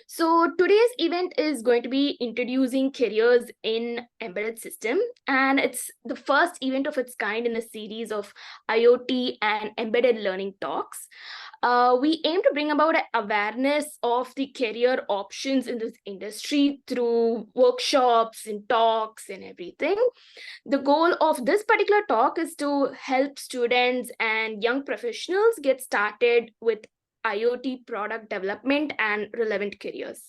So today's event is going to be introducing careers in embedded system, and it's the first event of its kind in a series of IoT and embedded learning talks. We aim to bring about an awareness of the career options in this industry through workshops and talks and everything. The goal of this particular talk is to help students and young professionals get started with IoT product development and relevant careers.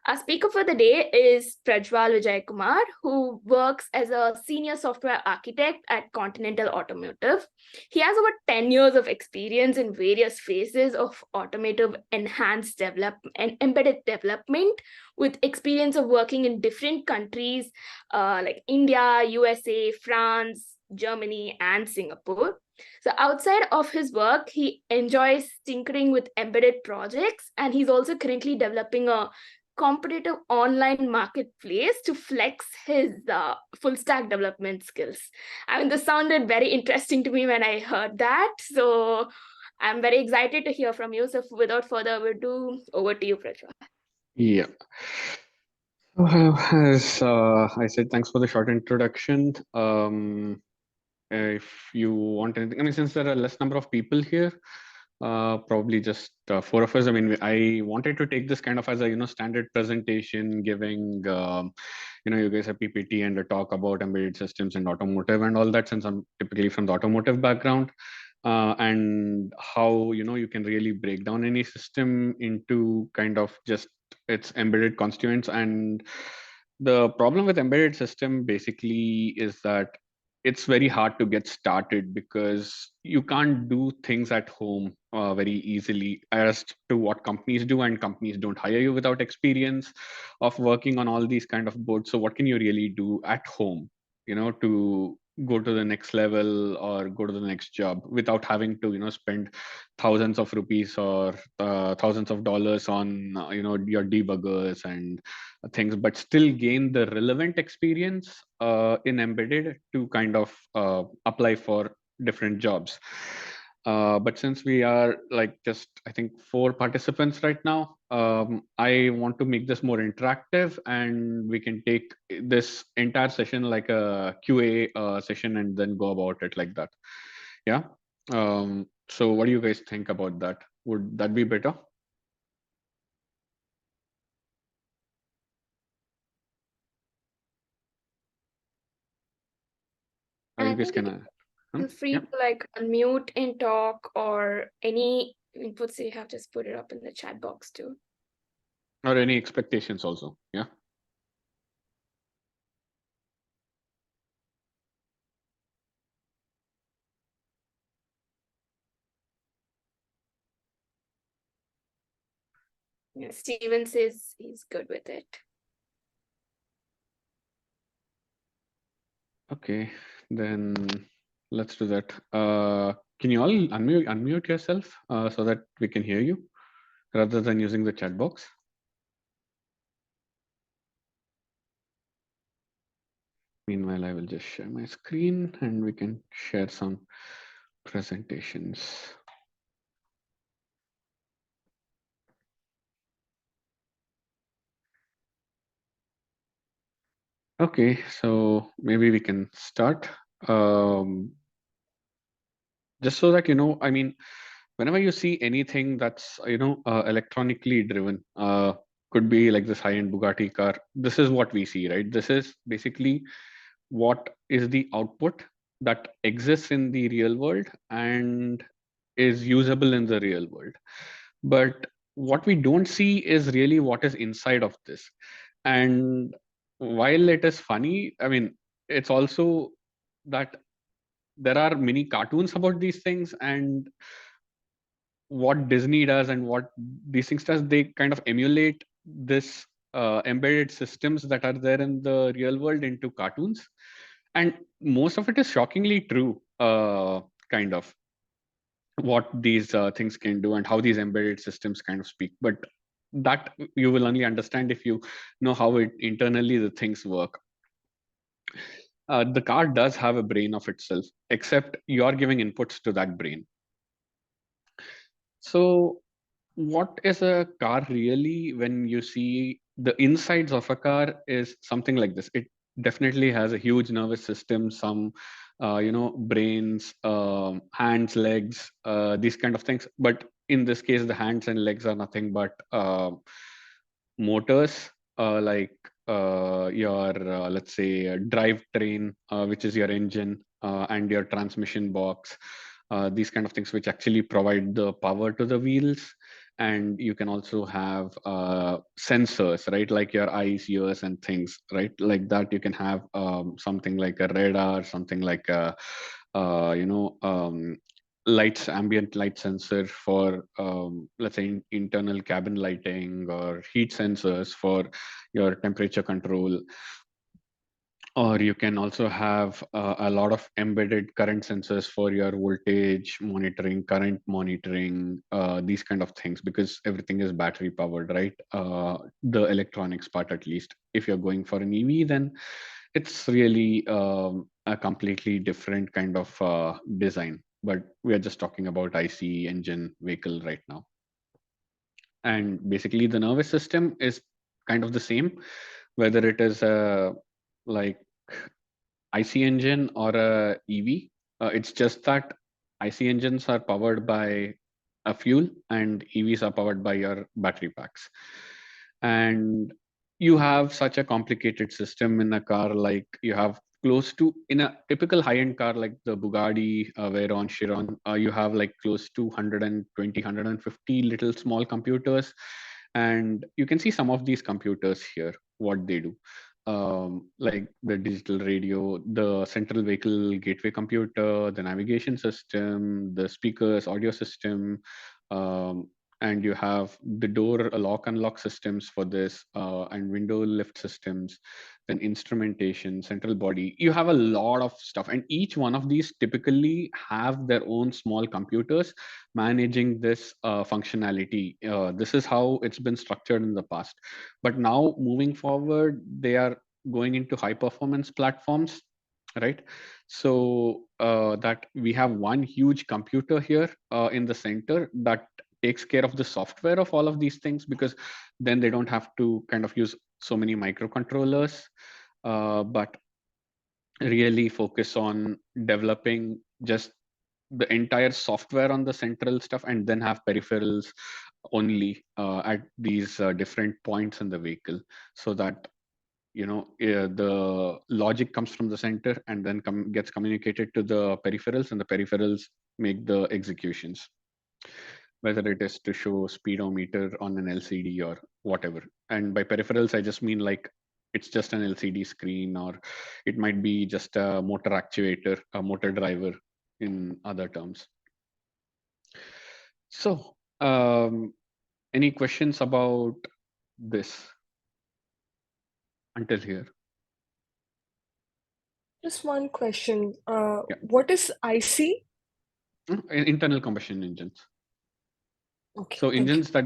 Our speaker for the day is Prajwal Vijaykumar, who works as a senior software architect at Continental Automotive. He has over 10 years of experience in various phases of automotive enhanced development and embedded development, with experience of working in different countries like India, USA, France, Germany, and Singapore. So outside of his work, he enjoys tinkering with embedded projects, and he's also currently developing a competitive online marketplace to flex his full stack development skills. I mean, this sounded very interesting to me when I heard that. So I'm very excited to hear from you. So without further ado, over to you, Prajwal. Yeah. As I said, thanks for the short introduction. If you want anything, I mean, since there are less number of people here, probably just four of us. I mean, I wanted to take this kind of as a standard presentation, giving you guys a PPT and a talk about embedded systems and automotive and all that, since I'm typically from the automotive background. And how you can really break down any system into kind of just its embedded constituents. And the problem with embedded system basically is that it's very hard to get started because you can't do things at home very easily as to what companies do, and companies don't hire you without experience of working on all these kind of boards. So what can you really do at home to go to the next level or go to the next job without having to spend thousands of rupees or thousands of dollars on your debuggers and things, but still gain the relevant experience in embedded to kind of apply for different jobs. But since we are like just, I think, four participants right now, I want to make this more interactive, and we can take this entire session like a QA session and then go about it like that. Yeah. So what do you guys think about that? Would that be better? And You I guys think you can feel free yeah, to like unmute and talk, or any inputs you have, just put it up in the chat box too. or any expectations also. Yeah. Yeah, Steven says he's good with it. Okay, then let's do that. Can you all unmute yourself so that we can hear you rather than using the chat box? Meanwhile, I will just share my screen and we can share some presentations. Okay, so maybe we can start. Just so that I mean, whenever you see anything that's electronically driven, could be like this high-end Bugatti car, this is what we see, right? This is basically what is the output that exists in the real world and is usable in the real world. But what we don't see is really what is inside of this. And while it is funny, I mean, it's also that there are many cartoons about these things, and what Disney does and what these things does, they kind of emulate this embedded systems that are there in the real world into cartoons. And most of it is shockingly true, kind of what these things can do and how these embedded systems kind of speak. But that you will only understand if you know how it internally the things work. The car does have a brain of itself, except you are giving inputs to that brain. So what is a car really? When you see the insides of a car is something like this. It definitely has a huge nervous system, some brains, hands, legs, these kind of things. But in this case, the hands and legs are nothing but motors, like your let's say drivetrain, which is your engine, and your transmission box, these kind of things which actually provide the power to the wheels. And you can also have sensors, right, like your eyes, ears, and things, right, like that. You can have something like a radar, something like a lights, ambient light sensor for let's say internal cabin lighting, or heat sensors for your temperature control. Or you can also have a lot of embedded current sensors for your voltage monitoring, current monitoring, these kind of things, because everything is battery powered, right? The electronics part, at least. If you're going for an EV, then it's really a completely different kind of design. But we are just talking about IC engine vehicle right now. And basically, the nervous system is kind of the same, whether it is a like IC engine or a EV. It's just that IC engines are powered by a fuel and EVs are powered by your battery packs. And you have such a complicated system in a car, like you have close to, in a typical high-end car like the Bugatti Veyron, Chiron, you have like close to 120, little small computers. And you can see some of these computers here, what they do. Like the digital radio, the central vehicle gateway computer, the navigation system, the speakers, audio system, um, and you have the door lock unlock systems for this, and window lift systems, then instrumentation, central body. You have a lot of stuff, and each one of these typically have their own small computers managing this functionality. This is how it's been structured in the past. But now moving forward, they are going into high performance platforms, right? So that we have one huge computer here in the center that takes care of the software of all of these things, because then they don't have to kind of use so many microcontrollers, but really focus on developing just the entire software on the central stuff, and then have peripherals only at these different points in the vehicle, so that the logic comes from the center and then gets communicated to the peripherals, and the peripherals make the executions, whether it is to show speedometer on an LCD or whatever. And by peripherals, I just mean like it's just an LCD screen, or it might be just a motor actuator, a motor driver in other terms. So, any questions about this until here? Just one question. Yeah. What is IC? Internal combustion engines. Okay, So thank you. engines that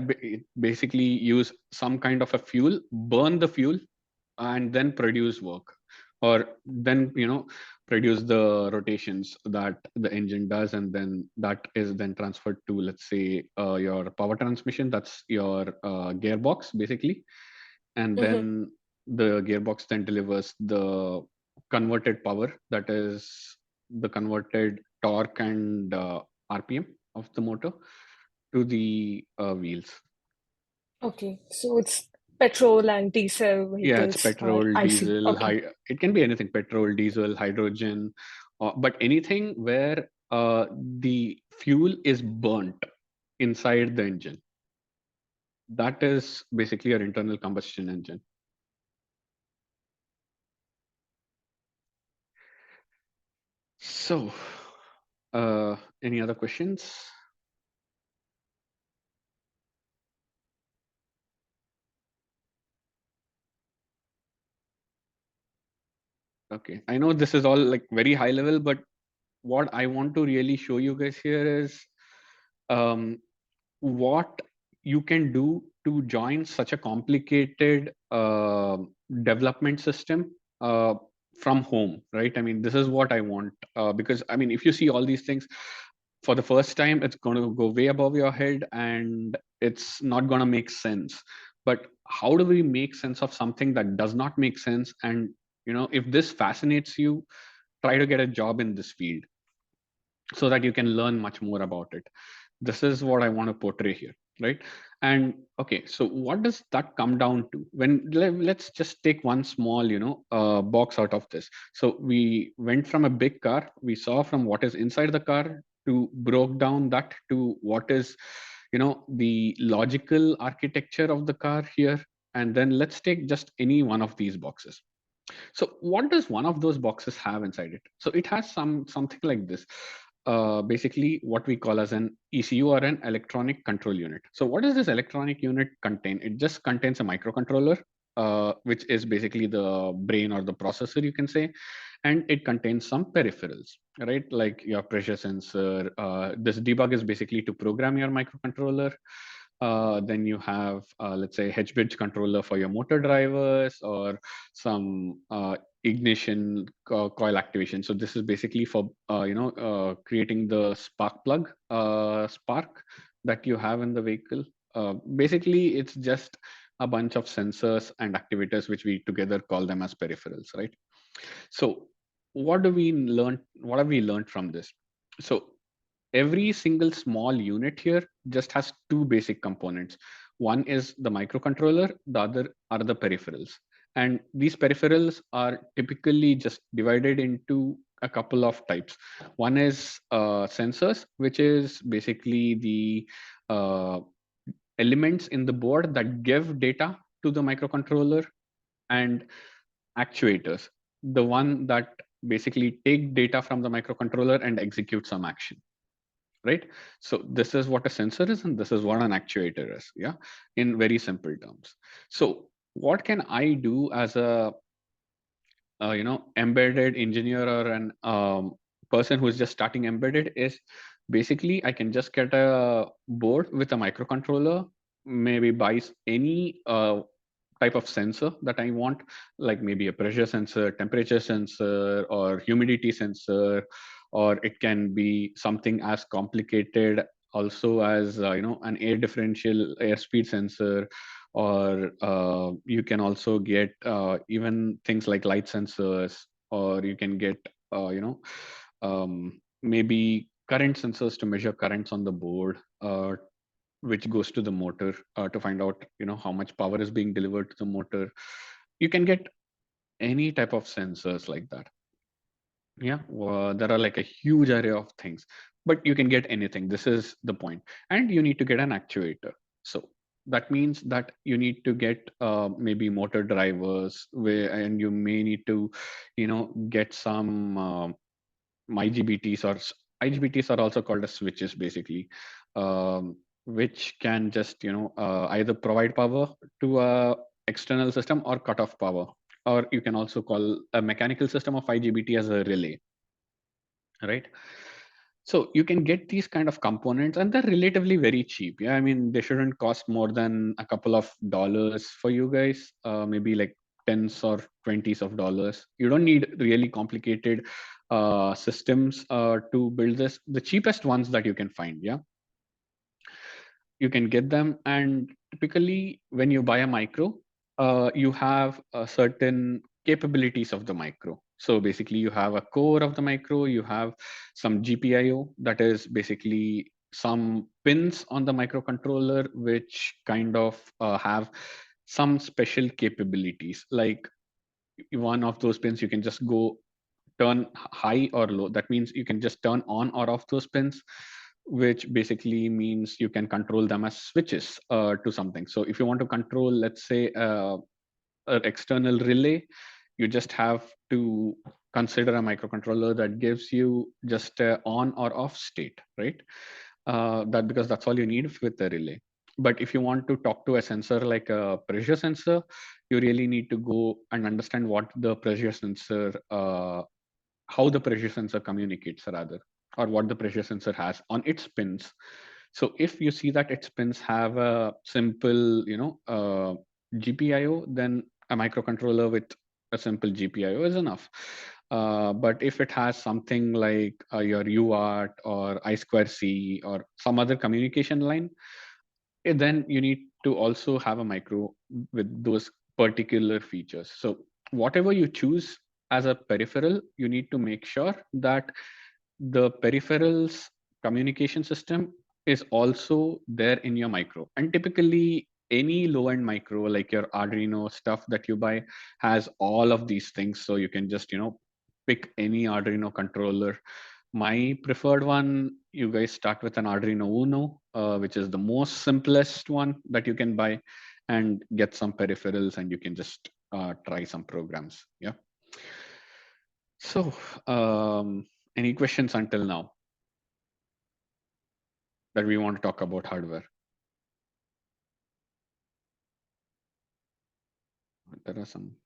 basically use some kind of a fuel, burn the fuel, and then produce work, or then produce the rotations that the engine does, and then that is then transferred to, let's say, your power transmission. That's your gearbox, basically. And Mm-hmm. then the gearbox then delivers the converted power, that is the converted torque and RPM of the motor, to the wheels. Okay, so it's petrol and diesel Yeah, it's vehicles are petrol, IC. diesel, Okay. it can be anything: petrol, diesel, hydrogen, but anything where the fuel is burnt inside the engine. That is basically your internal combustion engine. So, any other questions? Okay, I know this is all like very high level, but what I want to really show you guys here is what you can do to join such a complicated development system from home, right? I mean, this is what I want, because I mean, if you see all these things, for the first time, it's going to go way above your head and it's not going to make sense. But how do we make sense of something that does not make sense? And, if this fascinates you, try to get a job in this field so that you can learn much more about it. This is what I want to portray here, right? And okay, so what does that come down to? Let's just take one small, box out of this. So we went from a big car, we saw from what is inside the car to broke down that to what is, the logical architecture of the car here. And then let's take just any one of these boxes. So what does one of those boxes have inside it? So it has something like this. Basically what we call as an ECU or an electronic control unit. So what does this electronic unit contain? It just contains a microcontroller, which is basically the brain or the processor, you can say, and it contains some peripherals, right? Like your pressure sensor. This debug is basically to program your microcontroller. Then you have, let's say, H-bridge controller for your motor drivers, or some ignition coil activation. So this is basically for creating the spark plug spark that you have in the vehicle. Basically, it's just a bunch of sensors and activators which we together call them as peripherals, right? So what do we learn? What have we learned from this? So every single small unit here just has two basic components. One is the microcontroller, the other are the peripherals. And these peripherals are typically just divided into a couple of types. One is sensors, which is basically the elements in the board that give data to the microcontroller, and actuators, the one that basically take data from the microcontroller and execute some action, right? So this is what a sensor is, and this is what an actuator is, yeah, in very simple terms. So what can I do as a embedded engineer or an person who is just starting embedded is basically I can just get a board with a microcontroller, maybe buy any type of sensor that I want, like maybe a pressure sensor, temperature sensor, or humidity sensor, or it can be something as complicated also as an air differential airspeed sensor, or you can also get even things like light sensors, or you can get maybe current sensors to measure currents on the board, which goes to the motor to find out how much power is being delivered to the motor. You can get any type of sensors like that. Yeah, there are like a huge array of things, but you can get anything. This is the point. And you need to get an actuator. So that means that you need to get maybe motor drivers, and you may need to get some IGBTs, or IGBTs are also called as switches, basically, which can just either provide power to a external system or cut off power. Or you can also call a mechanical system of IGBT as a relay, right? So you can get these kind of components, and they're relatively very cheap. Yeah, I mean, they shouldn't cost more than a couple of dollars for you guys, maybe like tens or twenties of dollars. You don't need really complicated systems to build this. The cheapest ones that you can find, yeah, you can get them. And typically when you buy a micro, you have certain capabilities of the micro. So basically you have a core of the micro, you have some GPIO, that is basically some pins on the microcontroller which kind of have some special capabilities. Like one of those pins, you can just go turn high or low. That means you can just turn on or off those pins, which basically means you can control them as switches to something. So if you want to control, let's say, an external relay, you just have to consider a microcontroller that gives you just a on or off state, right? That because that's all you need with the relay. But if you want to talk to a sensor like a pressure sensor, you really need to go and understand what the pressure sensor, how the pressure sensor communicates, rather, or what the pressure sensor has on its pins. So if you see that its pins have a simple, GPIO, then a microcontroller with a simple GPIO is enough. But if it has something like your UART or I2C or some other communication line, then you need to also have a micro with those particular features. So whatever you choose as a peripheral, you need to make sure that the peripherals communication system is also there in your micro. And typically any low-end micro like your Arduino stuff that you buy has all of these things. So you can just, pick any Arduino controller. My preferred one, you guys start with an Arduino Uno, which is the most simplest one that you can buy, and get some peripherals and you can just try some programs. Yeah. So any questions until now that we want to talk about hardware? There are some.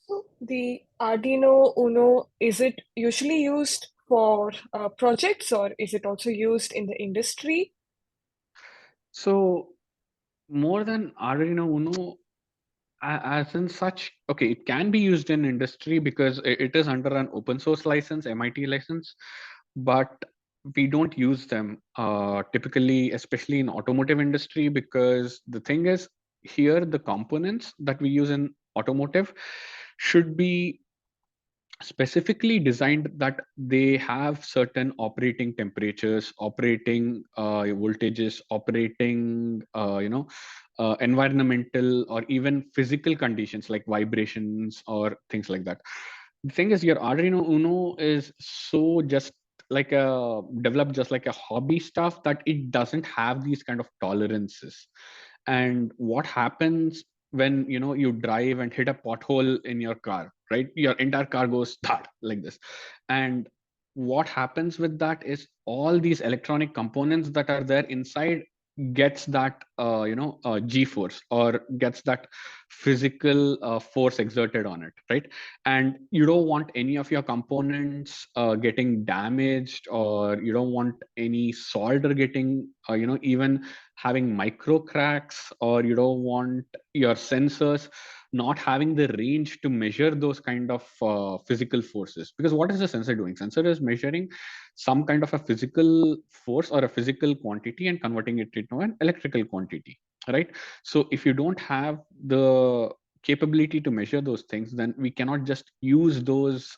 So the Arduino Uno, is it usually used for projects, or is it also used in the industry? So more than Arduino Uno, as in such, okay, it can be used in industry because it is under an open source license, MIT license, but we don't use them typically, especially in automotive industry, because the thing is here, the components that we use in automotive should be specifically designed that they have certain operating temperatures, operating voltages, operating environmental or even physical conditions like vibrations or things like that. The thing is, your Arduino Uno is so just like a developed just like a hobby stuff that it doesn't have these kind of tolerances. And what happens when you drive and hit a pothole in your car, right? Your entire car goes that like this. And what happens with that is all these electronic components that are there inside gets that G force, or gets that physical force exerted on it, right? And you don't want any of your components getting damaged, or you don't want any solder getting even having micro cracks, or you don't want your sensors not having the range to measure those kind of physical forces. Because what is the sensor doing? Sensor is measuring some kind of a physical force or a physical quantity and converting it into an electrical quantity, right? So if you don't have the capability to measure those things, then we cannot just use those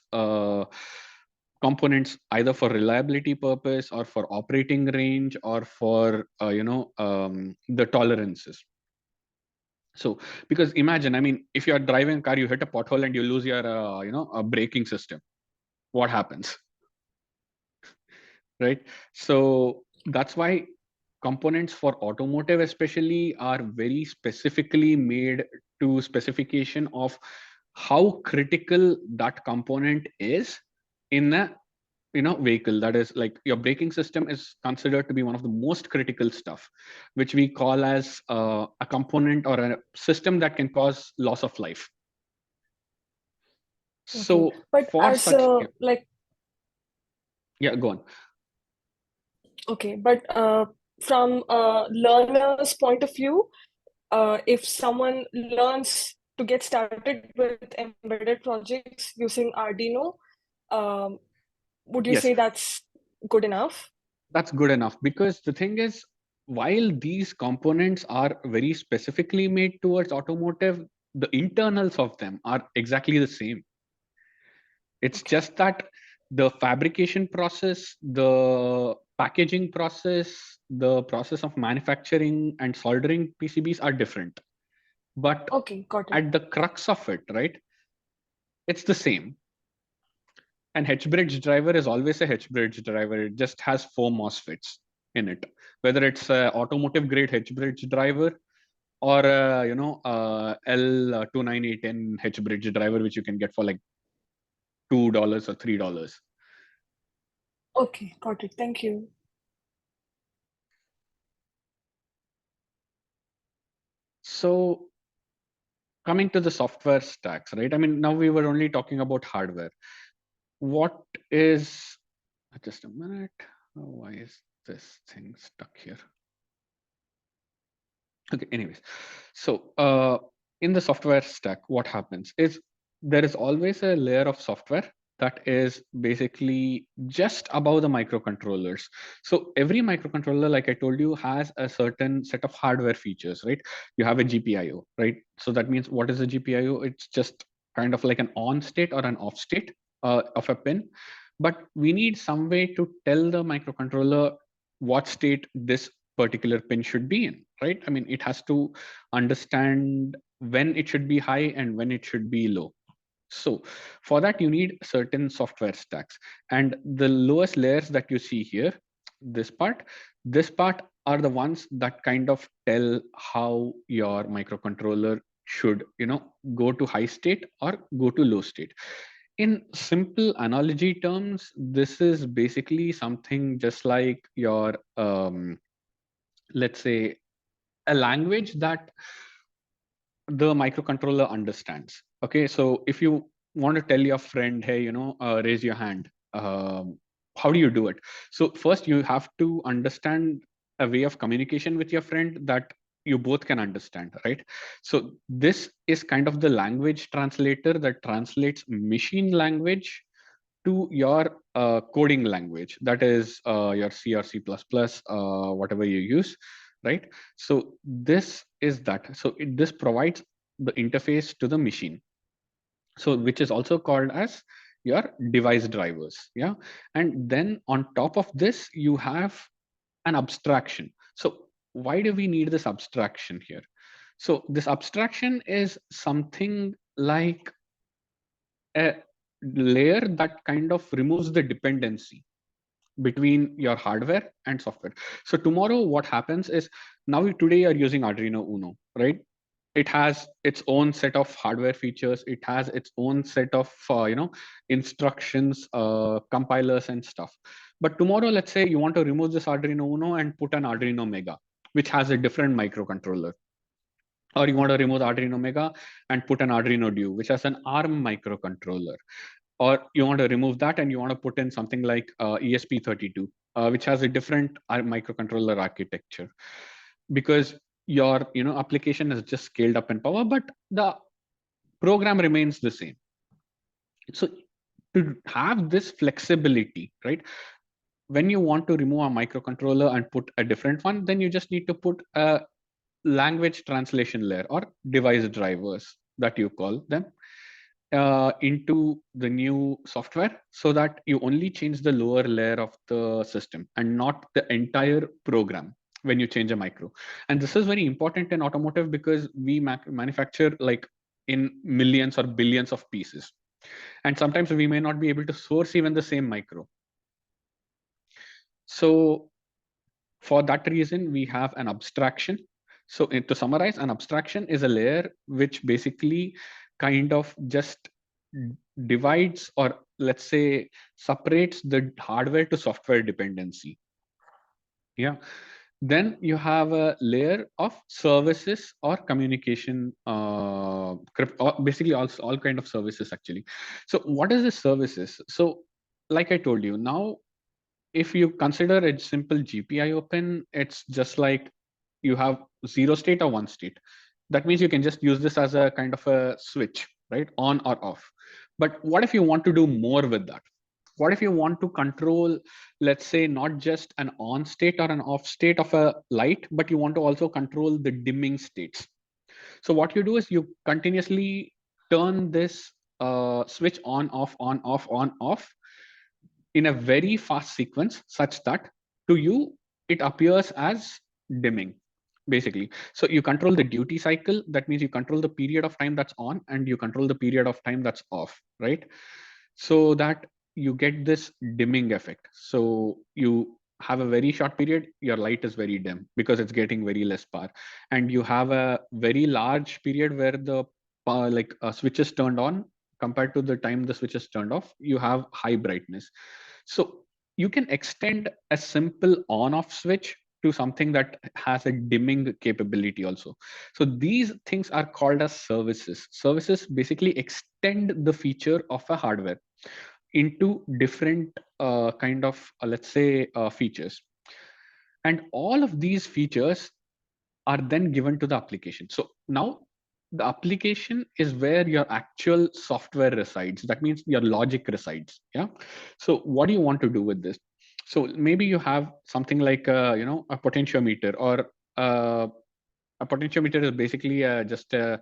components either for reliability purpose or for operating range or for the tolerances. So because imagine, I mean, if you're driving a car, you hit a pothole and you lose your a braking system, what happens? Right? So that's why components for automotive especially are very specifically made to specification of how critical that component is in a vehicle. That is, like, your braking system is considered to be one of the most critical stuff, which we call as a component or a system that can cause loss of life. Okay, So but for as such, yeah, go on. okay, but from a learner's point of view, if someone learns to get started with embedded projects using Arduino, um, would you Yes, say that's good enough? that's good enough, because the thing is, while these components are very specifically made towards automotive, the internals of them are exactly the same. It's Okay. just that the fabrication process, the packaging process, the process of manufacturing and soldering PCBs are different. But Okay, got it. at the crux of it, right, it's the same. And H-bridge driver is always a H-bridge driver. It just has 4 MOSFETs in it, whether it's a automotive grade H-bridge driver or a, L298N H-bridge driver, which you can get for like $2 or $3. Okay, got it. Thank you. So coming to the software stacks, right? I mean, now we were only talking about hardware. What is, just a minute. Oh, why is this thing stuck here? Okay, anyways. So in the software stack, what happens is there is always a layer of software that is basically just above the microcontrollers. So every microcontroller, like I told you, has a certain set of hardware features, right? You have a GPIO, right? So that means, what is a GPIO? It's just kind of like an on state or an off state of a pin. But we need some way to tell the microcontroller what state this particular pin should be in, right? I mean, it has to understand when it should be high and when it should be low. So for that, you need certain software stacks. And the lowest layers that you see here, this part are the ones that kind of tell how your microcontroller should, go to high state or go to low state. In simple analogy terms, this is basically something just like your, let's say, a language that the microcontroller understands. Okay, so if you want to tell your friend, hey, raise your hand, how do you do it? So first you have to understand a way of communication with your friend that you both can understand, right? So this is kind of the language translator that translates machine language to your coding language, that is your C or C++, whatever you use, right? So this is that. So this provides the interface to the machine. So which is also called as your device drivers. Yeah. And then on top of this, you have an abstraction. So why do we need this abstraction here? So this abstraction is something like a layer that kind of removes the dependency between your hardware and software. So tomorrow what happens is, today you're using Arduino Uno, right? It has its own set of hardware features. It has its own set of instructions, compilers and stuff. But tomorrow, let's say you want to remove this Arduino Uno and put an Arduino Mega, which has a different microcontroller. Or you want to remove the Arduino Mega and put an Arduino Duo, which has an ARM microcontroller. Or you want to remove that and you want to put in something like ESP32, which has a different microcontroller architecture, because your application is just scaled up in power, but the program remains the same. So to have this flexibility, right? When you want to remove a microcontroller and put a different one, then you just need to put a language translation layer or device drivers that you call them into the new software, so that you only change the lower layer of the system and not the entire program when you change a micro. And this is very important in automotive because we manufacture like in millions or billions of pieces, and sometimes we may not be able to source even the same micro. So for that reason, we have an abstraction. So to summarize, an abstraction is a layer which basically kind of just divides, or let's say separates, the hardware to software dependency. Yeah. Then you have a layer of services or communication, basically all kind of services actually. So what is the services? So like I told you, now if you consider a simple GPIO pin, it's just like you have 0 state or 1 state. That means you can just use this as a kind of a switch, right? On or off. But what if you want to do more with that? What if you want to control, let's say, not just an on state or an off state of a light, but you want to also control the dimming states? So what you do is you continuously turn this switch on, off, on, off, on, off in a very fast sequence, such that to you, it appears as dimming, basically. So you control the duty cycle. That means you control the period of time that's on and you control the period of time that's off, right? So that you get this dimming effect. So you have a very short period, your light is very dim because it's getting very less power. And you have a very large period where the switch is turned on, compared to the time the switch is turned off, you have high brightness. So you can extend a simple on-off switch to something that has a dimming capability also. So these things are called as services. Services basically extend the feature of a hardware into different kind of, let's say, features. And all of these features are then given to the application. So now the application is where your actual software resides. That means your logic resides. Yeah. So what do you want to do with this? So maybe you have something like a potentiometer, or a potentiometer is basically just a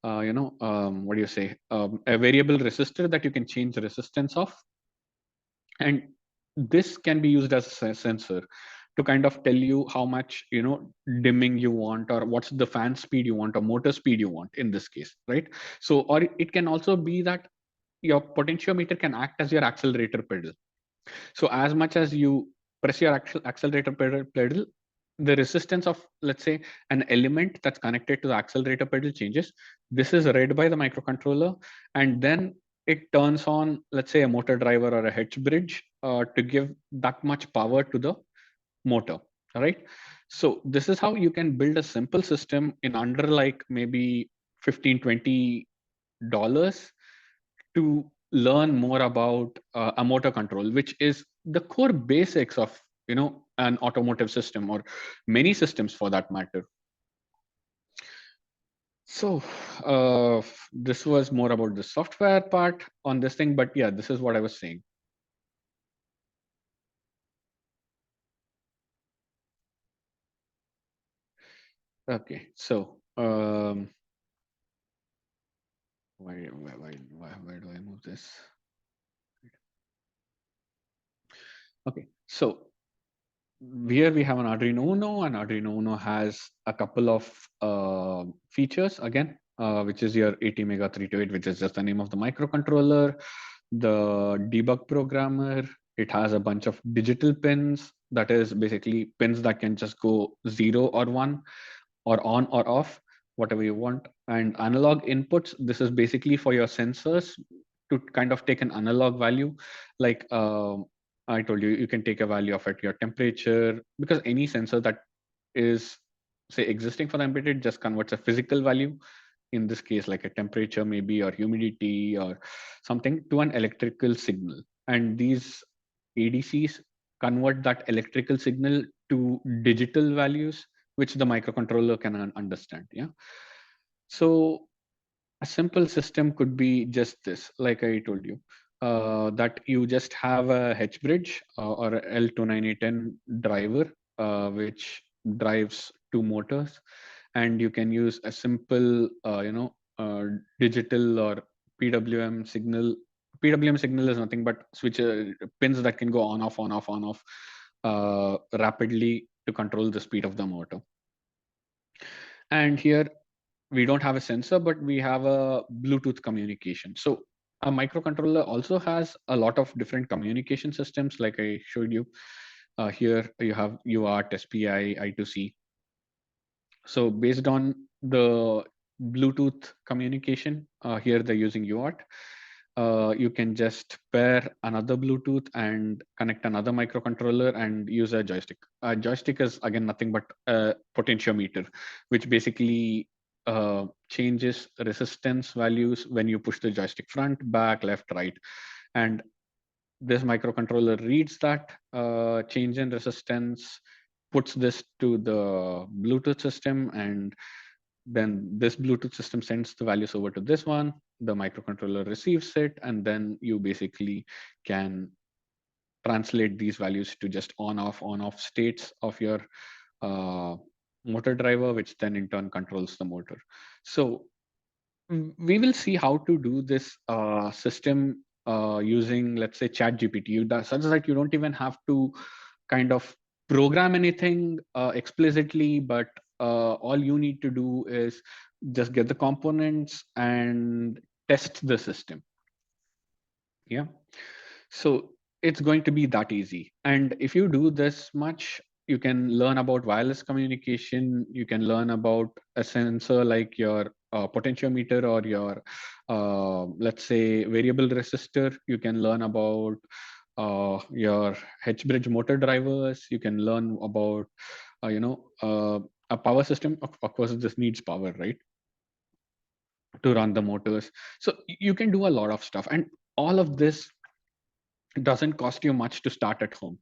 what do you say, a variable resistor that you can change the resistance of. And this can be used as a sensor to kind of tell you how much dimming you want, or what's the fan speed you want, or motor speed you want in this case, right? So, or it can also be that your potentiometer can act as your accelerator pedal. So as much as you press your accelerator pedal, the resistance of, let's say, an element that's connected to the accelerator pedal changes. This is read by the microcontroller, and then it turns on, let's say, a motor driver or a H bridge to give that much power to the motor. All right. So this is how you can build a simple system in under like maybe $15-20 to learn more about a motor control, which is the core basics of an automotive system, or many systems for that matter. So this was more about the software part on this thing, but yeah, this is what I was saying. Okay, so where do I move this? Okay, so here we have an Arduino Uno, and Arduino Uno has a couple of features again, which is your ATmega328, which is just the name of the microcontroller, the debug programmer. It has a bunch of digital pins, that is basically pins that can just go 0 or 1, or on or off, whatever you want. And analog inputs, this is basically for your sensors to kind of take an analog value, like I told you, you can take a value of your temperature, because any sensor that is, say, existing for the embedded just converts a physical value, in this case like a temperature maybe, or humidity or something, to an electrical signal. And these ADCs convert that electrical signal to digital values, which the microcontroller can understand. Yeah. So a simple system could be just this, like I told you, that you just have a H bridge or a L298N driver, which drives two motors, and you can use a simple, digital or PWM signal. PWM signal is nothing but switch pins that can go on off, on off, on off rapidly to control the speed of the motor. And here we don't have a sensor, but we have a Bluetooth communication. So a microcontroller also has a lot of different communication systems, like I showed you. Here you have UART, SPI, I2C. So based on the Bluetooth communication, here they're using UART. You can just pair another Bluetooth and connect another microcontroller and use a joystick. A joystick is again nothing but a potentiometer, which basically changes resistance values when you push the joystick front, back, left, right. And this microcontroller reads that change in resistance, puts this to the Bluetooth system, and then this Bluetooth system sends the values over to this one. The microcontroller receives it, and then you basically can translate these values to just on off states of your motor driver, which then in turn controls the motor. So we will see how to do this system using, let's say, ChatGPT, such that you don't even have to kind of program anything explicitly, but all you need to do is just get the components and test the system. Yeah. So it's going to be that easy. And if you do this much, you can learn about wireless communication. You can learn about a sensor like your potentiometer, or your, let's say, variable resistor. You can learn about your H bridge motor drivers. You can learn about, a power system. Of course, this needs power, right, to run the motors. So you can do a lot of stuff. And all of this doesn't cost you much to start at home.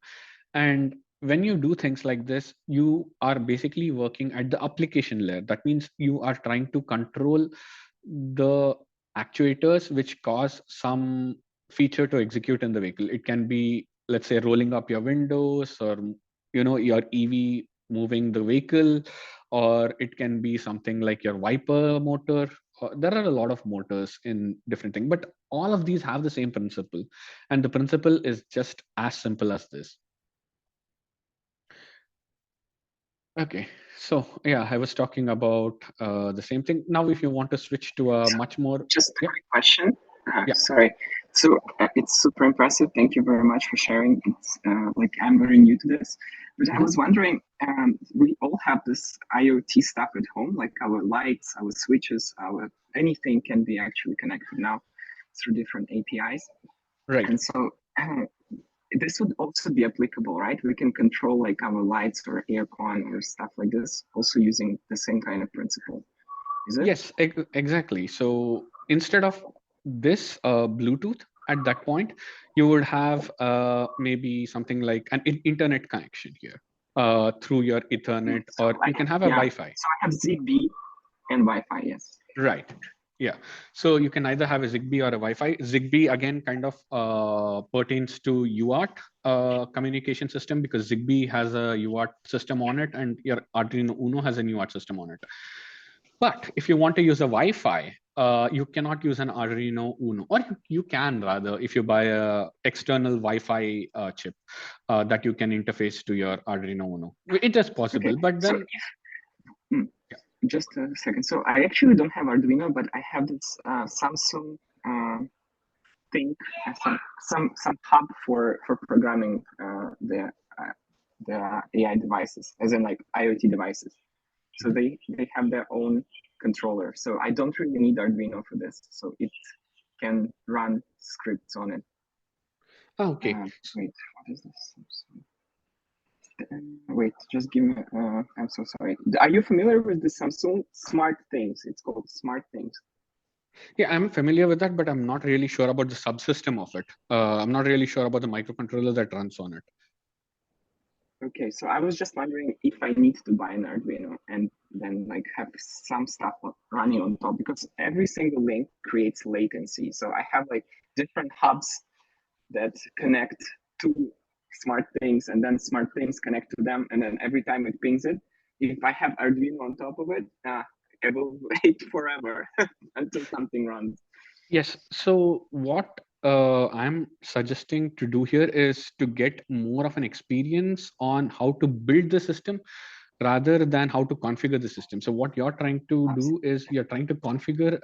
And when you do things like this, you are basically working at the application layer. That means you are trying to control the actuators which cause some feature to execute in the vehicle. It can be, let's say, rolling up your windows, or your EV moving the vehicle, or it can be something like your wiper motor. There are a lot of motors in different things, but all of these have the same principle, and the principle is just as simple as this. Okay, so yeah, I was talking about the same thing. Now, if you want to switch to a much more, Just a yeah, quick question. yeah, Sorry. So it's super impressive. Thank you very much for sharing. It's like I'm very new to this, but I was wondering, we all have this IoT stuff at home, like our lights, our switches, our anything can be actually connected now through different APIs. right. And so this would also be applicable, right? We can control like our lights or aircon or stuff like this, also using the same kind of principle. Is it? Yes, exactly. So instead of this Bluetooth at that point, you would have maybe something like an internet connection here through your Ethernet, So or you can have a Wi-Fi. So I have Zigbee and Wi-Fi, yes. Right. Yeah. So you can either have a Zigbee or a Wi-Fi. Zigbee again kind of pertains to UART communication system, because Zigbee has a UART system on it, and your Arduino Uno has a UART system on it. But if you want to use a Wi-Fi, you cannot use an Arduino Uno, or you can rather if you buy a external Wi-Fi chip that you can interface to your Arduino Uno. It is possible, but then. Just a second. So I actually don't have Arduino, but I have this Samsung thing, some hub for programming the AI devices, as in like IoT devices. So they have their own controller. So I don't really need Arduino for this. So it can run scripts on it. Okay. Wait, what is this? Wait, just give me. I'm so sorry. Are you familiar with the Samsung Smart Things? It's called Smart Things. Yeah, I'm familiar with that, but I'm not really sure about the subsystem of it. I'm not really sure about the microcontroller that runs on it. Okay, so I was just wondering if I need to buy an Arduino and then like have some stuff running on top, because every single link creates latency. So I have like different hubs that connect to Smart Things, and then Smart Things connect to them, and then every time it pings it, if I have Arduino on top of it, I will wait forever until something runs. Yes. So what I'm suggesting to do here is to get more of an experience on how to build the system rather than how to configure the system. So what you're trying to do is you're trying to configure,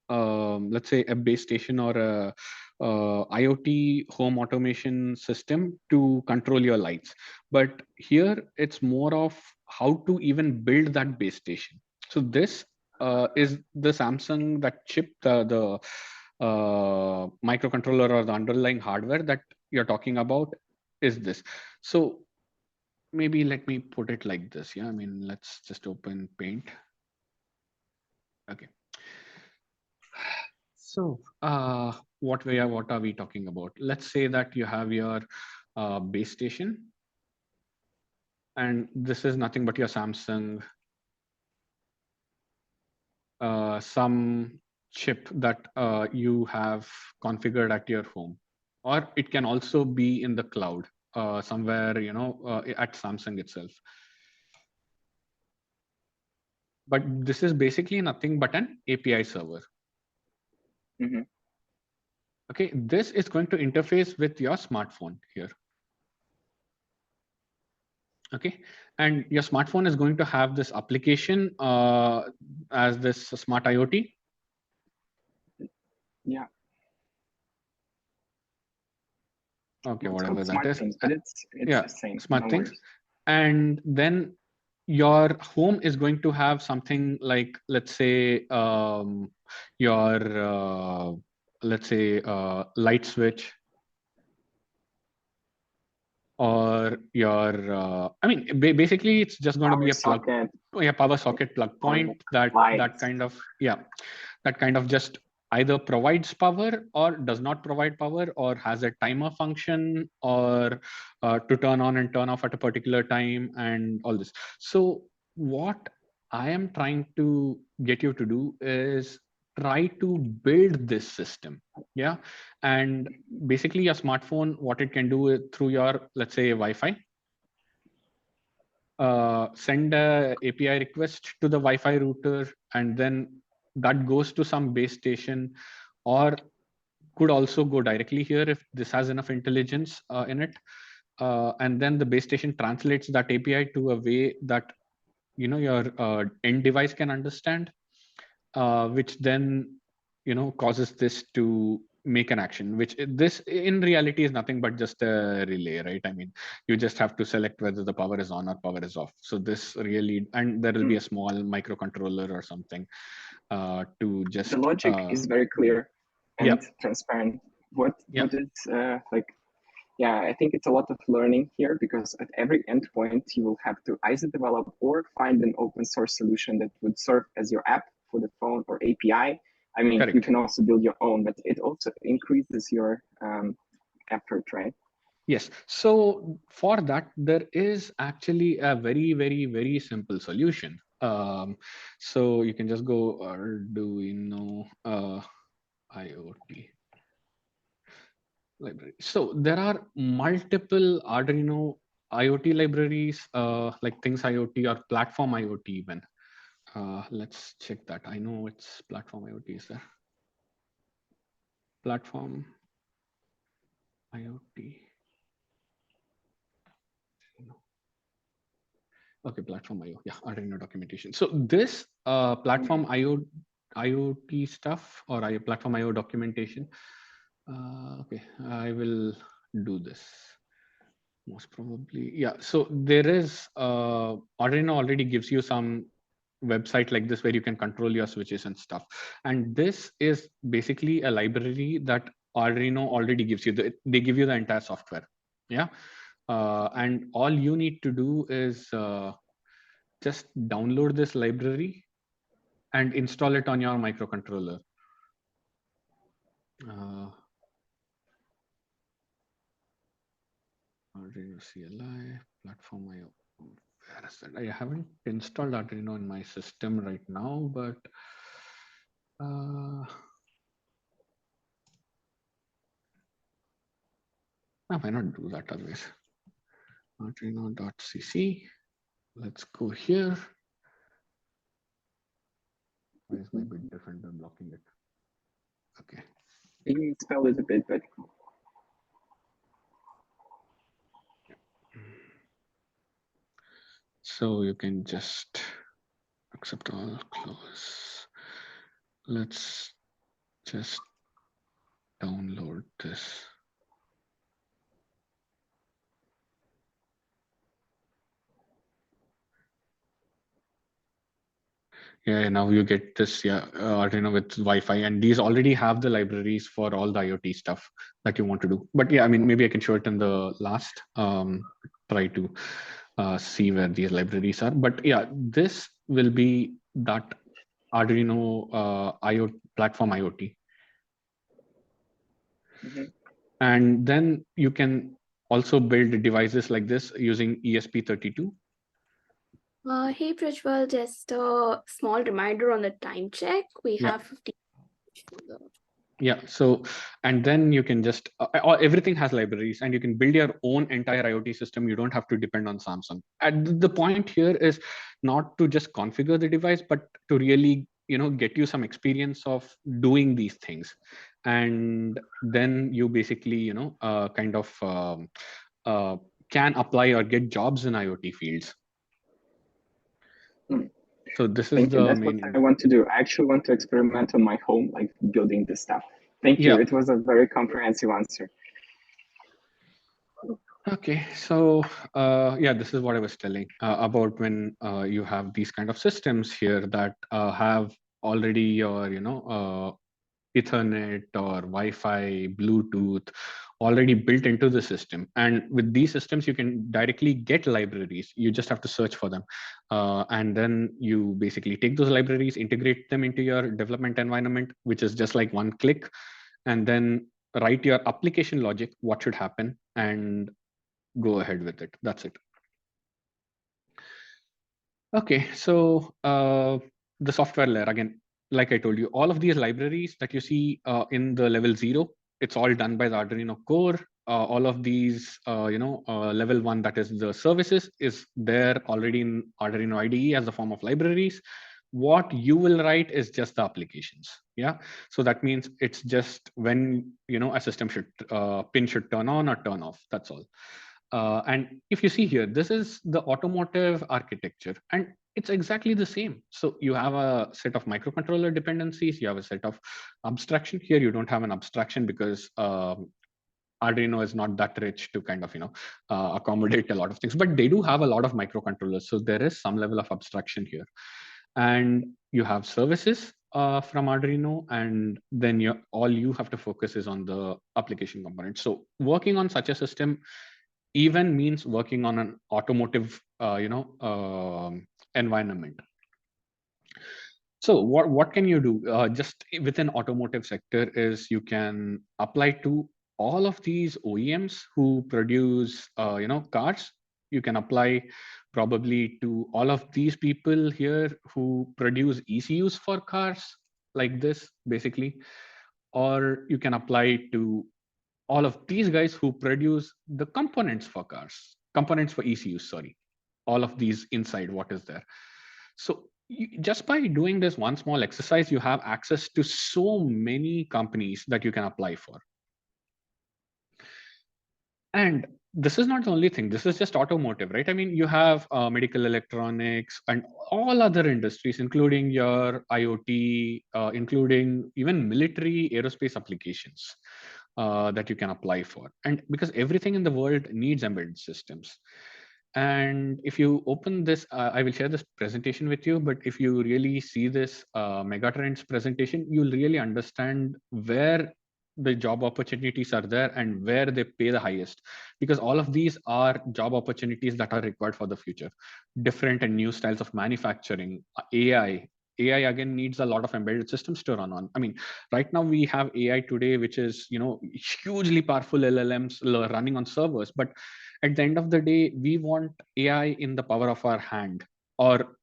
let's say, a base station or a IoT home automation system to control your lights. But here it's more of how to even build that base station. So this is the Samsung, that chip, the microcontroller or the underlying hardware that you're talking about is this. So maybe let me put it like this. Yeah, I mean, let's just open Paint. Okay. So what are we talking about? Let's say that you have your base station, and this is nothing but your Samsung, some chip that you have configured at your home, or it can also be in the cloud somewhere, at Samsung itself. But this is basically nothing but an API server. Mm-hmm. Okay, this is going to interface with your smartphone here. Okay, and your smartphone is going to have this application as this smart IoT. Yeah. Okay, It's whatever that is. Things, but it's yeah, the same. smart things. And then your home is going to have something like, let's say, your light switch, or your I mean, basically it's just going to be a plug, power socket, plug point, that kind of, yeah, that kind of just either provides power or does not provide power, or has a timer function, or to turn on and turn off at a particular time, and all this. So what I am trying to get you to do is try to build this system. Yeah. And basically your smartphone, what it can do is through your, let's say, Wi-Fi, send a API request to the Wi-Fi router, and then that goes to some base station, or could also go directly here if this has enough intelligence in it. And then the base station translates that API to a way that your end device can understand, which then causes this to make an action, which this in reality is nothing but just a relay, right? I mean, you just have to select whether the power is on or power is off. So this really, and there will be a small microcontroller or something to just the logic is very clear and transparent. What is like, yeah, I think it's a lot of learning here, because at every endpoint you will have to either develop or find an open source solution that would serve as your app for the phone or API. I mean, Correct. You can also build your own, but it also increases your effort, right? Yes. So for that, there is actually a very, very, very simple solution. So you can just go Arduino IoT library. So there are multiple Arduino IoT libraries, like Things IoT or Platform IoT even. Let's check that. I know it's Platform IoT is there. Platform IoT. Okay, Platform IO. Yeah, Arduino documentation. So this Platform IoT stuff, or Platform IO documentation. Okay, I will do this. Most probably, yeah. So there is Arduino already gives you some website like this where you can control your switches and stuff. And this is basically a library that Arduino already gives you. They give you the entire software. Yeah. And all you need to do is just download this library and install it on your microcontroller. Arduino CLI, Platform IO. Where is that? I haven't installed Arduino in my system right now, but why not do that always? Arduino.cc. Let's go here. Why is my bit different than blocking it? Okay. Maybe you spell it a bit, but so you can just accept all, close. Let's just download this. Yeah, now you get this Arduino with Wi-Fi, and these already have the libraries for all the IoT stuff that you want to do. But yeah, I mean, maybe I can show it in the last, try to see where these libraries are. But yeah, this will be that Arduino IoT platform IoT. And then you can also build devices like this using ESP32. Hey Prajwal, just a small reminder on the time check. We have 15. Yeah. So, and then you can just, everything has libraries, and you can build your own entire IoT system. You don't have to depend on Samsung. And the point here is not to just configure the device, but to really, get you some experience of doing these things. And then you basically, kind of can apply or get jobs in IoT fields. So this is the That's main. what I want to do. I actually want to experiment on my home, like building this stuff. Thank you. It was a very comprehensive answer. Okay, so yeah, this is what I was telling about when you have these kind of systems here that have already your, Ethernet or Wi-Fi, Bluetooth already built into the system. And with these systems, you can directly get libraries. You just have to search for them. And then you basically take those libraries, integrate them into your development environment, which is just like one click, and then write your application logic, what should happen, and go ahead with it. That's it. Okay, so the software layer, again, like I told you, all of these libraries that you see in the level 0, it's all done by the Arduino core. All of these, level 1, that is the services, is there already in Arduino IDE as a form of libraries. What you will write is just the applications. Yeah, so that means it's just when a system should pin should turn on or turn off. That's all. And if you see here, this is the automotive architecture, and it's exactly the same. So you have a set of microcontroller dependencies, you have a set of abstraction. Here you don't have an abstraction because Arduino is not that rich to kind of accommodate a lot of things, but they do have a lot of microcontrollers, so there is some level of abstraction here. And you have services from Arduino, and then all you have to focus is on the application component. So working on such a system even means working on an automotive environment. So what can you do just within automotive sector is you can apply to all of these OEMs who produce cars. You can apply probably to all of these people here who produce ECUs for cars, like this basically, or you can apply to all of these guys who produce the components for cars, components for ECUs, sorry, all of these inside what is there. So just by doing this one small exercise, you have access to so many companies that you can apply for. And this is not the only thing. This is just automotive, right? I mean, you have medical electronics and all other industries, including your IoT, including even military aerospace applications that you can apply for. And because everything in the world needs embedded systems. And if you open this, I will share this presentation with you, but if you really see this Megatrends presentation, you'll really understand where the job opportunities are there and where they pay the highest, because all of these are job opportunities that are required for the future. Different and new styles of manufacturing, AI again needs a lot of embedded systems to run on. I mean, right now we have AI today, which is hugely powerful LLMs running on servers, but at the end of the day, we want AI in the power of our hand or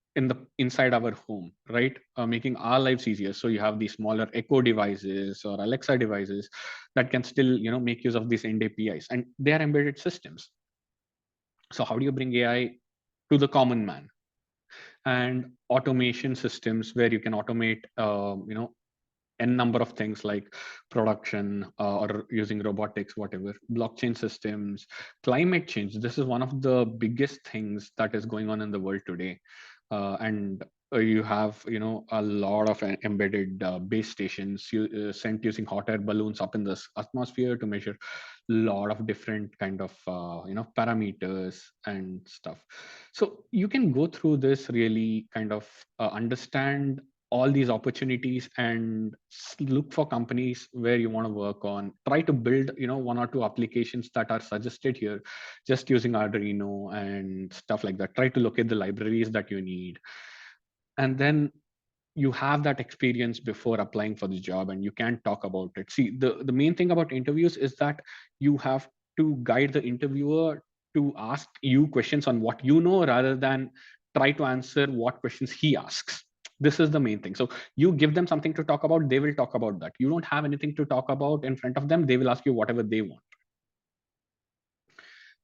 inside our home, right? Making our lives easier. So you have these smaller Echo devices or Alexa devices that can still make use of these end APIs, and they are embedded systems. So how do you bring AI to the common man? And automation systems where you can automate n number of things like production or using robotics, whatever, blockchain systems, climate change. This is one of the biggest things that is going on in the world today. And you have a lot of embedded base stations sent using hot air balloons up in the atmosphere to measure a lot of different kind of parameters and stuff. So you can go through this, really kind of understand all these opportunities and look for companies where you want to work on. Try to build one or two applications that are suggested here just using Arduino and stuff like that. Try to locate the libraries that you need, and then you have that experience before applying for the job, and you can talk about it. See, the main thing about interviews is that you have to guide the interviewer to ask you questions on what you know rather than try to answer what questions he asks. This is the main thing. So you give them something to talk about, they will talk about that. You don't have anything to talk about in front of them, they will ask you whatever they want.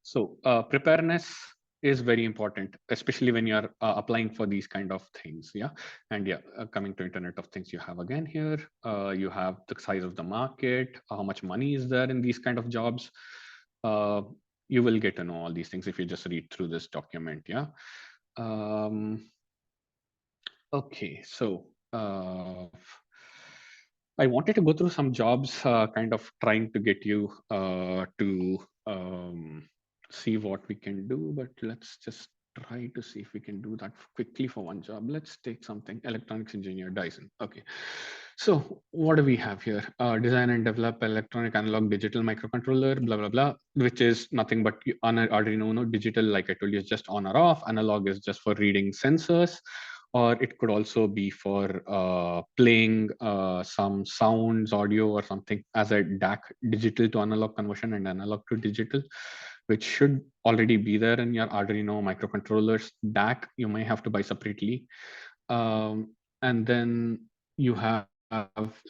So preparedness is very important, especially when you're applying for these kind of things. Yeah. And yeah, coming to Internet of Things, you have again here, you have the size of the market, how much money is there in these kind of jobs. You will get to know all these things if you just read through this document. Yeah. Okay, so I wanted to go through some jobs, kind of trying to get you to see what we can do, but let's just try to see if we can do that quickly for one job. Let's take something, electronics engineer, Dyson. Okay, So what do we have here? Design and develop electronic analog digital microcontroller, blah, blah, blah, which is nothing but on an Arduino Uno. Digital, like I told you, is just on or off. Analog is just for reading sensors, or it could also be for playing some sounds, audio or something as a DAC, digital to analog conversion and analog to digital, which should already be there in your Arduino microcontrollers. DAC, you may have to buy separately. And then you have,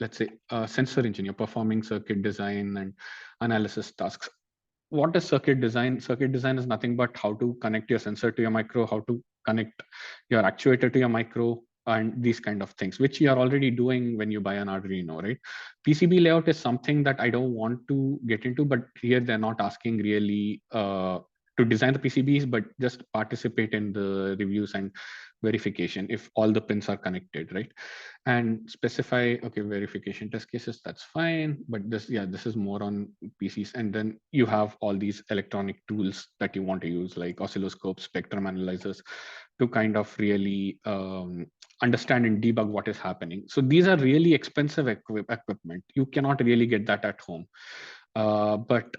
let's say, a sensor engineer performing circuit design and analysis tasks. What is circuit design? Circuit design is nothing but how to connect your sensor to your micro, how to connect your actuator to your micro, and these kind of things, which you are already doing when you buy an Arduino, right? PCB layout is something that I don't want to get into, but here they're not asking really to design the PCBs, but just participate in the reviews and verification if all the pins are connected, right? And specify, okay, verification test cases, that's fine. But this, yeah, this is more on PCs. And then you have all these electronic tools that you want to use, like oscilloscopes, spectrum analyzers, to kind of really understand and debug what is happening. So these are really expensive equipment. You cannot really get that at home. But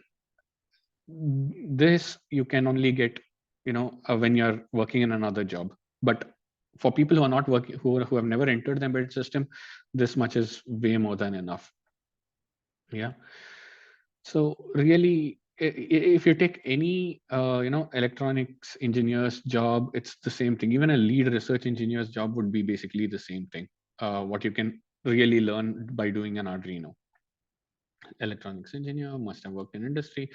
this you can only get, when you're working in another job. But for people who are not working, who have never entered the embedded system, this much is way more than enough. Yeah. So really, if you take any electronics engineer's job, it's the same thing. Even a lead research engineer's job would be basically the same thing. What you can really learn by doing an Arduino. Electronics engineer must have worked in industry,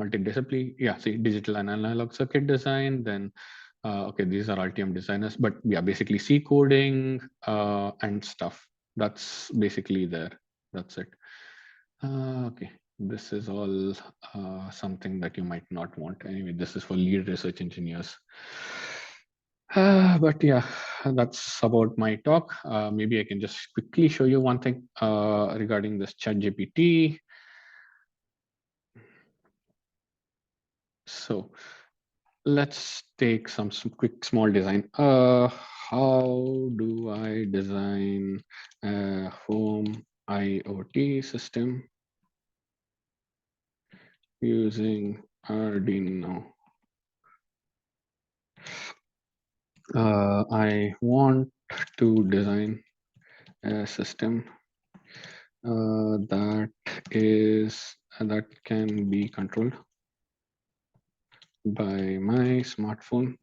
multidisciplinary. Yeah, see, digital and analog circuit design. Then, okay, these are Altium designers, but yeah, basically C coding and stuff. That's basically there. That's it. Okay, this is all something that you might not want. Anyway, this is for lead research engineers. But yeah, that's about my talk. Maybe I can just quickly show you one thing regarding this ChatGPT. So let's take some quick small design. How do I design a home IoT system using Arduino? I want to design a system that can be controlled by my smartphone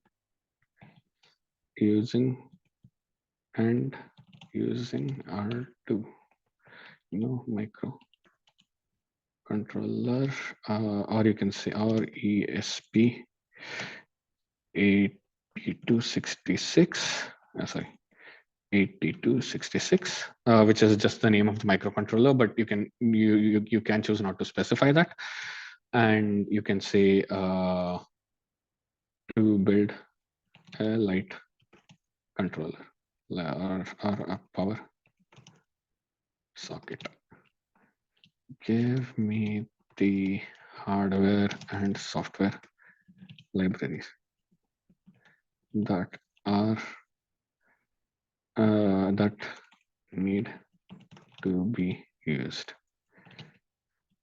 using R2, microcontroller, or you can say RESP 8266. Sorry, 8266, which is just the name of the microcontroller, but you can choose not to specify that, and you can say to build a light controller or a power socket. Give me the hardware and software libraries that are that need to be used.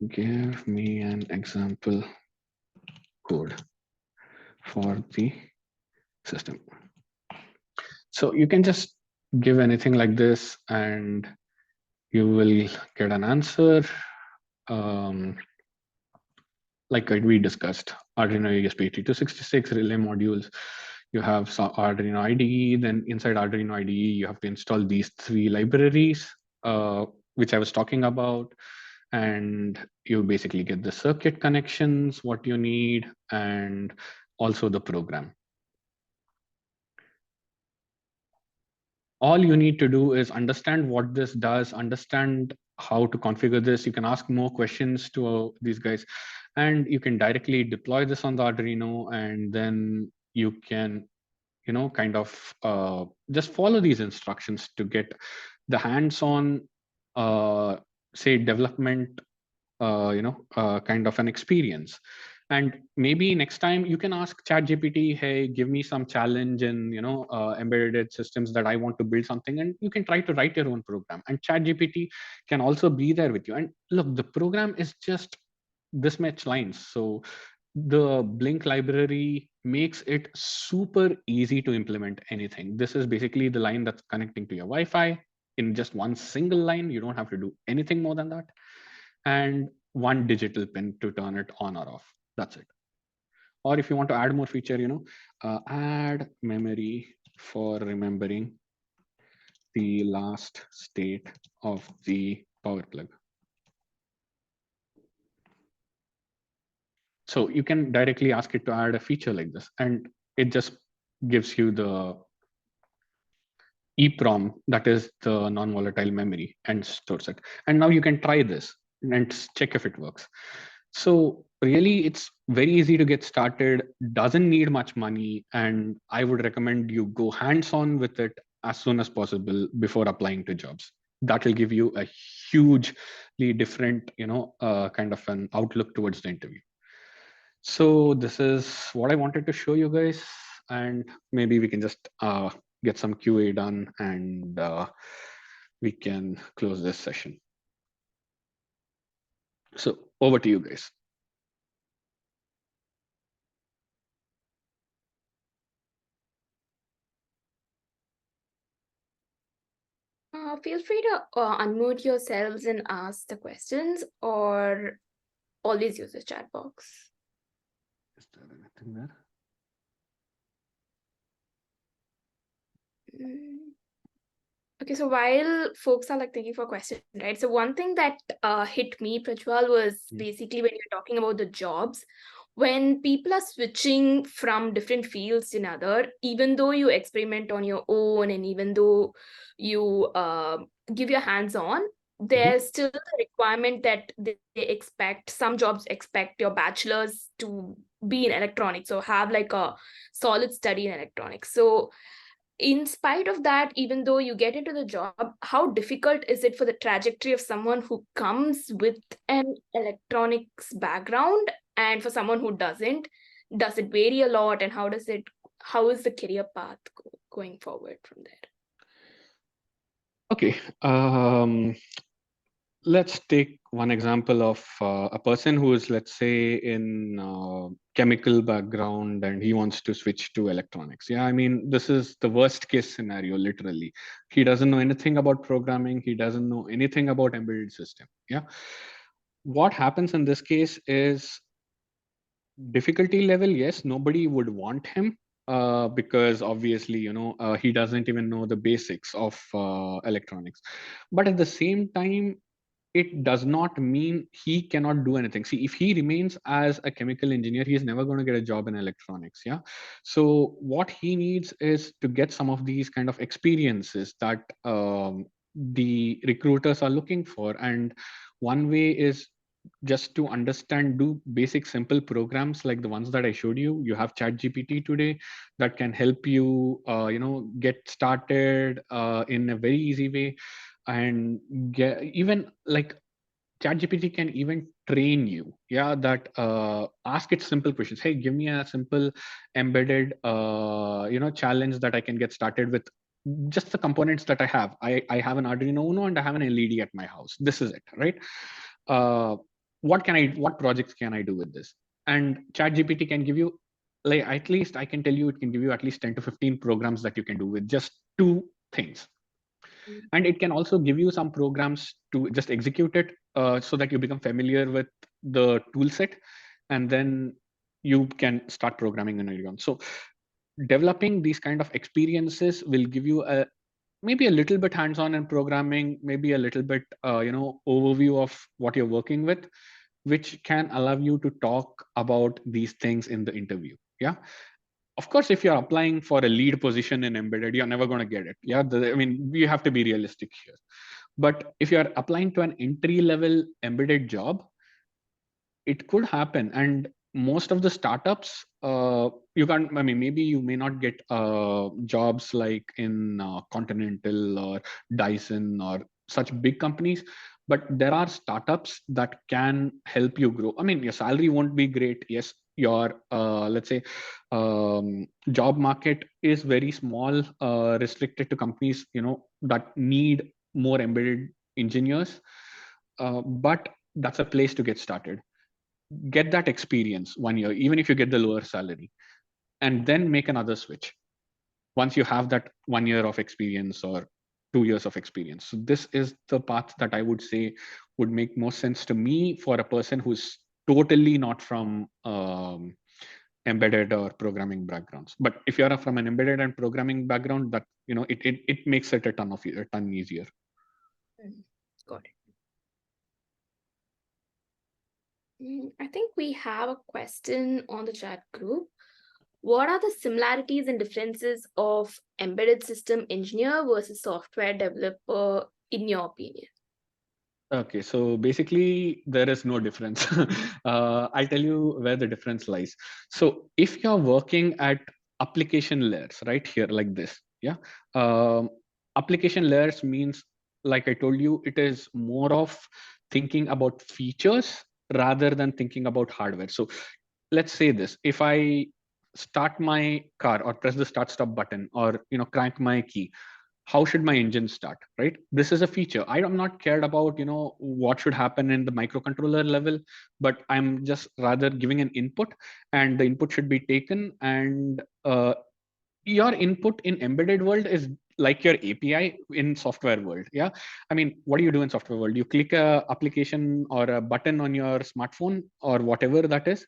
Give me an example code for the system. So you can just give anything like this and you will get an answer. Like we discussed, Arduino ESP8266 relay modules. You have some Arduino IDE, then inside Arduino IDE, you have to install these 3 libraries, which I was talking about. And you basically get the circuit connections, what you need, and also the program. All you need to do is understand what this does, understand how to configure this. You can ask more questions to these guys, and you can directly deploy this on the Arduino, and then you can, kind of just follow these instructions to get the hands-on, say, development, kind of an experience. And maybe next time you can ask ChatGPT, hey, give me some challenge in embedded systems that I want to build something, and you can try to write your own program. And ChatGPT can also be there with you. And look, the program is just this much lines. So the Blink library makes it super easy to implement anything. This is basically the line that's connecting to your Wi-Fi in just one single line. You don't have to do anything more than that. And one digital pin to turn it on or off. That's it. Or if you want to add more feature, add memory for remembering the last state of the power plug. So you can directly ask it to add a feature like this, and it just gives you the EEPROM, that is the non-volatile memory, and stores it. And now you can try this and check if it works. So really, it's very easy to get started, doesn't need much money, and I would recommend you go hands-on with it as soon as possible before applying to jobs. That will give you a hugely different, kind of an outlook towards the interview. So this is what I wanted to show you guys, and maybe we can just get some QA done, and we can close this session. So over to you guys. Feel free to unmute yourselves and ask the questions, or always use the chat box. Is there anything there? Okay, so while folks are thinking for questions, right? So one thing that hit me, Prajwal, was basically when you're talking about the jobs, when people are switching from different fields to another, even though you experiment on your own and even though you give your hands on, there's still the requirement that they expect, some jobs expect your bachelor's to be in electronics or have a solid study in electronics. So in spite of that, even though you get into the job, how difficult is it for the trajectory of someone who comes with an electronics background and for someone who doesn't? Does it vary a lot, and how is the career path going forward from there? Okay, let's take one example of a person who is, let's say, in chemical background and he wants to switch to electronics. Yeah, I mean, this is the worst case scenario, literally. He doesn't know anything about programming. He doesn't know anything about embedded system. Yeah. What happens in this case is difficulty level, yes, nobody would want him because obviously, he doesn't even know the basics of electronics. But at the same time, it does not mean he cannot do anything. See, if he remains as a chemical engineer, he's never going to get a job in electronics. Yeah. So what he needs is to get some of these kind of experiences that the recruiters are looking for. And one way is just to understand, do basic simple programs like the ones that I showed you. You have ChatGPT today that can help you, get started in a very easy way. And even ChatGPT can even train you. Yeah, that ask it simple questions. Hey, give me a simple embedded, challenge that I can get started with just the components that I have. I have an Arduino Uno and I have an LED at my house. This is it, right? What projects can I do with this? And ChatGPT can give you, at least I can tell you, it can give you at least 10 to 15 programs that you can do with just two things. And it can also give you some programs to just execute it so that you become familiar with the tool set, and then you can start programming on your own. So developing these kind of experiences will give you maybe a little bit hands-on in programming, maybe a little bit overview of what you're working with, which can allow you to talk about these things in the interview. Yeah. Of course, if you're applying for a lead position in embedded, you're never going to get it. Yeah, you have to be realistic here. But if you're applying to an entry-level embedded job, it could happen. And most of the startups, you can't, maybe you may not get jobs like in Continental or Dyson or such big companies, but there are startups that can help you grow. Your salary won't be great. Yes, your let's say job market is very small, restricted to companies that need more embedded engineers, but that's a place to get started. Get that experience 1 year, even if you get the lower salary, and then make another switch once you have that 1 year of experience or 2 years of experience. So this is the path that I would say would make more sense to me for a person who's totally not from embedded or programming backgrounds. But if you're from an embedded and programming background, that it makes it a ton easier. Got it. I think we have a question on the chat group. What are the similarities and differences of embedded system engineer versus software developer, in your opinion? Okay, so basically there is no difference. I'll tell you where the difference lies. So if you're working at application layers right here like this, yeah, application layers means, like I told you, it is more of thinking about features rather than thinking about hardware. So let's say this: if I start my car or press the start stop button or crank my key, how should my engine start, right? This is a feature. I'm not cared about what should happen in the microcontroller level, but I'm just rather giving an input, and the input should be taken. And your input in embedded world is like your API in software world. Yeah, I mean, what do you do in software world? You click a application or a button on your smartphone or whatever that is,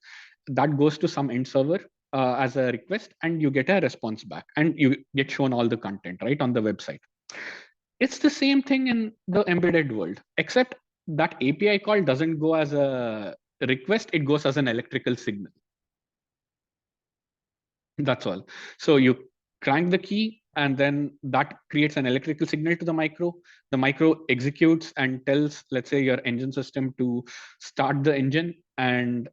that goes to some end server as a request, and you get a response back, and you get shown all the content right on the website. It's the same thing in the embedded world, except that API call doesn't go as a request, it goes as an electrical signal. That's all. So you crank the key, and then that creates an electrical signal to the micro. The micro executes and tells, let's say, your engine system to start the engine, and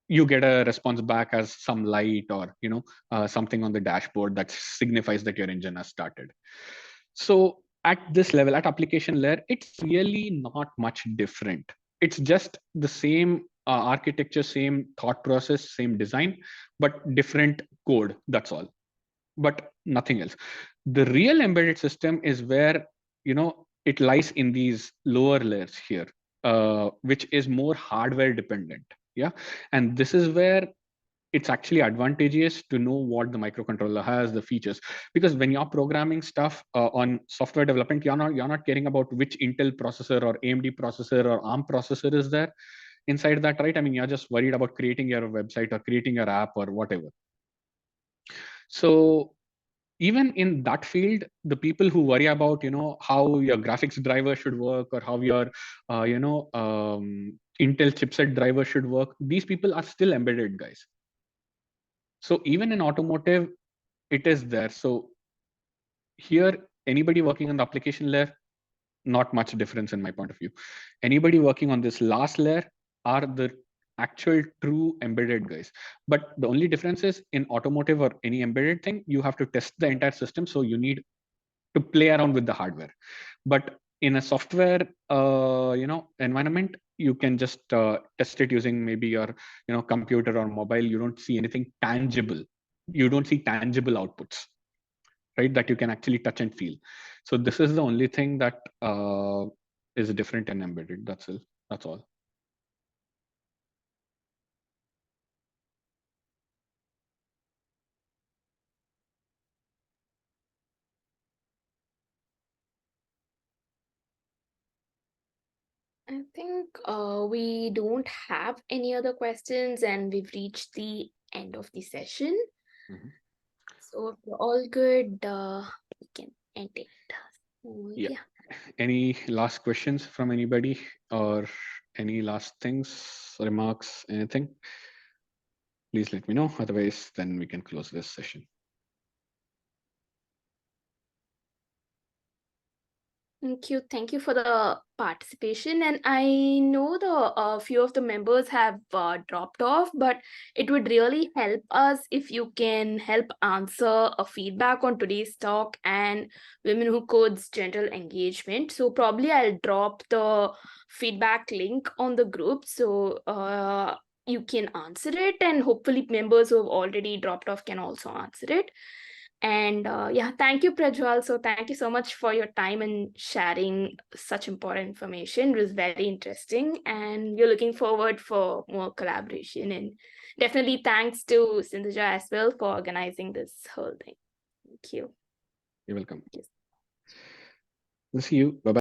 you get a response back as some light or something on the dashboard that signifies that your engine has started. So at this level, at application layer, it's really not much different. It's just the same architecture, same thought process, same design, but different code. That's all, but nothing else. The real embedded system is where it lies in these lower layers here, which is more hardware dependent. Yeah, and this is where it's actually advantageous to know what the microcontroller has, the features, because when you're programming stuff on software development, you're not caring about which Intel processor or AMD processor or ARM processor is there inside that, right? I mean, you're just worried about creating your website or creating your app or whatever. So even in that field, the people who worry about how your graphics driver should work or how your Intel chipset driver should work, these people are still embedded guys. So even in automotive, it is there. So here, anybody working on the application layer, not much difference in my point of view. Anybody working on this last layer are the actual true embedded guys. But the only difference is in automotive or any embedded thing, you have to test the entire system. So you need to play around with the hardware. But in a software environment, you can just test it using maybe your computer or mobile. You don't see anything tangible. You don't see tangible outputs, right, that you can actually touch and feel. So this is the only thing that is different in embedded. That's all. I think we don't have any other questions, and we've reached the end of the session. Mm-hmm. So if you're all good, we can end it. So, yeah. Any last questions from anybody, or any last things, remarks, anything? Please let me know. Otherwise, then we can close this session. Thank you for the participation. And I know the few of the members have dropped off, but it would really help us if you can help answer a feedback on today's talk and Women Who Code's general engagement. So probably I'll drop the feedback link on the group. So you can answer it, and hopefully members who have already dropped off can also answer it. And yeah, thank you, Prajwal. So thank you so much for your time and sharing such important information. It was very interesting, and we're looking forward for more collaboration. And definitely thanks to Sindhuja as well for organizing this whole thing. Thank you. You're welcome. Yes. We'll see you. Bye-bye.